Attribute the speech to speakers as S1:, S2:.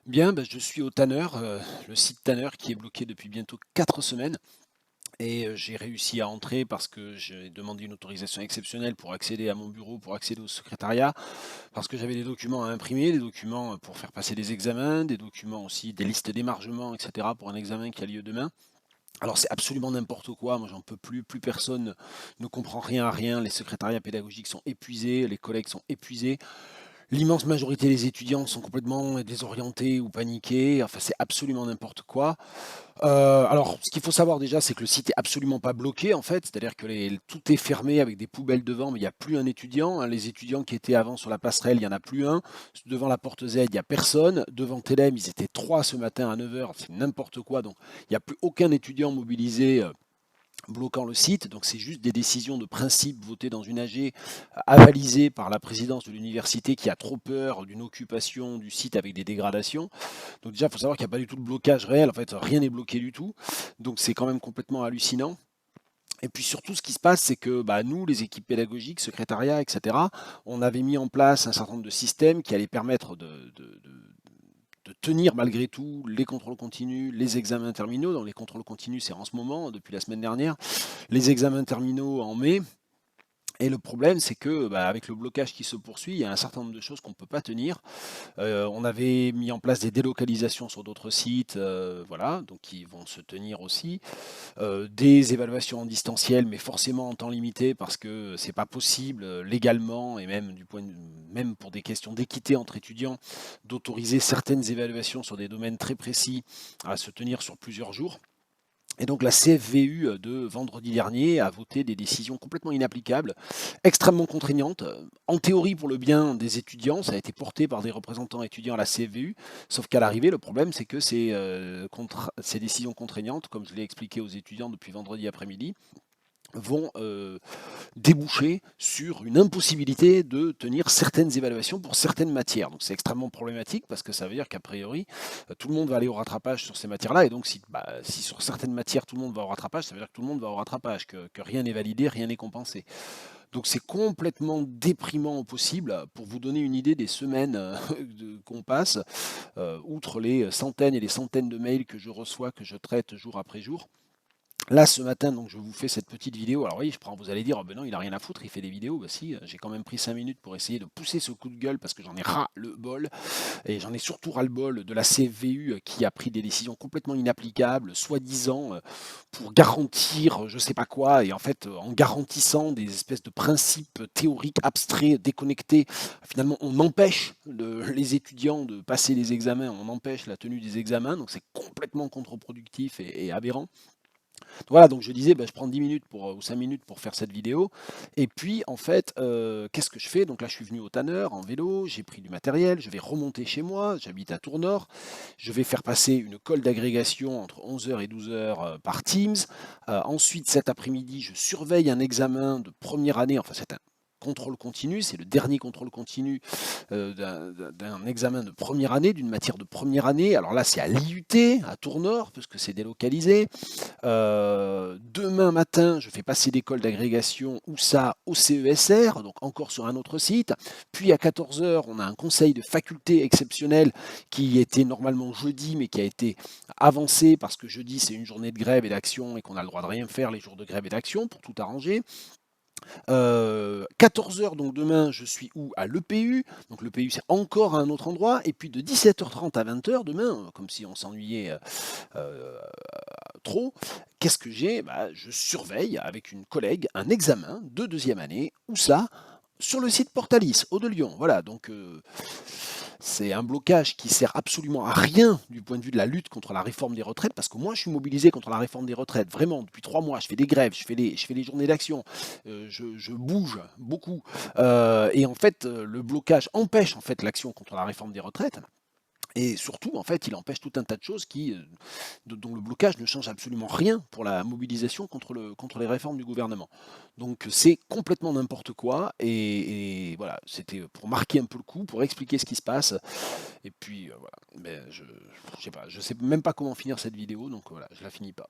S1: Bien, je suis au Tanner, le site Tanner qui est bloqué depuis bientôt 4 semaines et j'ai réussi à entrer parce que j'ai demandé une autorisation exceptionnelle pour accéder à mon bureau, pour accéder au secrétariat, parce que j'avais des documents à imprimer, des documents pour faire passer des examens, des documents aussi, des listes d'émargement, et cetera, pour un examen qui a lieu demain. Alors c'est absolument n'importe quoi, moi j'en peux plus, plus personne ne comprend rien à rien, les secrétariats pédagogiques sont épuisés, les collègues sont épuisés. L'immense majorité des étudiants sont complètement désorientés ou paniqués, enfin c'est absolument n'importe quoi. Alors ce qu'il faut savoir déjà, c'est que le site est absolument pas bloqué en fait, c'est-à-dire que tout est fermé avec des poubelles devant, mais il n'y a plus un étudiant, hein. Les étudiants qui étaient avant sur la passerelle, il n'y en a plus un. Devant la porte Z, il n'y a personne. Devant Telem, ils étaient trois ce matin à 9 heures, c'est n'importe quoi, donc il n'y a plus aucun étudiant mobilisé bloquant le site. Donc c'est juste des décisions de principe votées dans une AG, avalisées par la présidence de l'université qui a trop peur d'une occupation du site avec des dégradations. Donc déjà, il faut savoir qu'il n'y a pas du tout de blocage réel, en fait, rien n'est bloqué du tout. Donc c'est quand même complètement hallucinant. Et puis surtout, ce qui se passe, c'est que nous, les équipes pédagogiques, secrétariat, etc., on avait mis en place un certain nombre de systèmes qui allaient permettre de tenir malgré tout les contrôles continus, les examens terminaux. Dans les contrôles continus, c'est en ce moment, depuis la semaine dernière, les examens terminaux en mai. Et le problème, c'est que avec le blocage qui se poursuit, il y a un certain nombre de choses qu'on ne peut pas tenir. On avait mis en place des délocalisations sur d'autres sites, voilà, donc qui vont se tenir aussi. Des évaluations en distanciel, mais forcément en temps limité, parce que c'est pas possible légalement et même même pour des questions d'équité entre étudiants, d'autoriser certaines évaluations sur des domaines très précis à se tenir sur plusieurs jours. Et donc la CFVU de vendredi dernier a voté des décisions complètement inapplicables, extrêmement contraignantes. En théorie pour le bien des étudiants, ça a été porté par des représentants étudiants à la CFVU, sauf qu'à l'arrivée, le problème c'est que ces décisions contraignantes, comme je l'ai expliqué aux étudiants depuis vendredi après-midi, vont déboucher sur une impossibilité de tenir certaines évaluations pour certaines matières. Donc c'est extrêmement problématique parce que ça veut dire qu'a priori, tout le monde va aller au rattrapage sur ces matières-là. Et donc si sur certaines matières tout le monde va au rattrapage, ça veut dire que tout le monde va au rattrapage, que rien n'est validé, rien n'est compensé. Donc c'est complètement déprimant au possible. Pour vous donner une idée des semaines qu'on passe, outre les centaines et les centaines de mails que je reçois, que je traite jour après jour. Là, ce matin, donc, je vous fais cette petite vidéo. Alors oui, vous allez dire, oh, ben non, il a rien à foutre, il fait des vidéos. Bah si, j'ai quand même pris 5 minutes pour essayer de pousser ce coup de gueule parce que j'en ai ras le bol. Et j'en ai surtout ras le bol de la CFVU qui a pris des décisions complètement inapplicables, soi-disant pour garantir je sais pas quoi. Et en fait, en garantissant des espèces de principes théoriques abstraits, déconnectés, finalement, on empêche les étudiants de passer les examens, on empêche la tenue des examens. Donc c'est complètement contre-productif et aberrant. Voilà, donc je disais, je prends 10 minutes ou 5 minutes pour faire cette vidéo. Et puis, en fait, qu'est-ce que je fais? Donc là, je suis venu au Tanner en vélo, j'ai pris du matériel, je vais remonter chez moi, j'habite à Tournord. Je vais faire passer une colle d'agrégation entre 11 heures et 12 heures par Teams. Ensuite, cet après-midi, je surveille un examen de première année, enfin, c'est un contrôle continu, c'est le dernier contrôle continu d'un examen de première année, d'une matière de première année. Alors là, c'est à l'IUT, à Tournord, parce que c'est délocalisé. Demain matin, je fais passer l'école d'agrégation où ça au CESR, donc encore sur un autre site. Puis à 14 heures, on a un conseil de faculté exceptionnel qui était normalement jeudi, mais qui a été avancé parce que jeudi, c'est une journée de grève et d'action et qu'on a le droit de rien faire les jours de grève et d'action pour tout arranger. 14 heures, donc demain, je suis où? À l'EPU. Donc l'EPU, c'est encore à un autre endroit. Et puis de 17h30 à 20 heures demain, comme si on s'ennuyait trop, qu'est-ce que j'ai? Je surveille avec une collègue un examen de deuxième année, où ça? Sur le site Portalis, Haut de Lyon. Voilà, donc c'est un blocage qui sert absolument à rien du point de vue de la lutte contre la réforme des retraites, parce que moi je suis mobilisé contre la réforme des retraites, vraiment, depuis 3 mois, je fais des grèves, je fais les journées d'action, je bouge beaucoup, et en fait, le blocage empêche en fait l'action contre la réforme des retraites, et surtout, en fait, il empêche tout un tas de choses dont le blocage ne change absolument rien pour la mobilisation contre les réformes du gouvernement. Donc c'est complètement n'importe quoi, et voilà, c'était pour marquer un peu le coup, pour expliquer ce qui se passe, et puis voilà, mais je sais pas, je sais même pas comment finir cette vidéo, donc voilà, je la finis pas.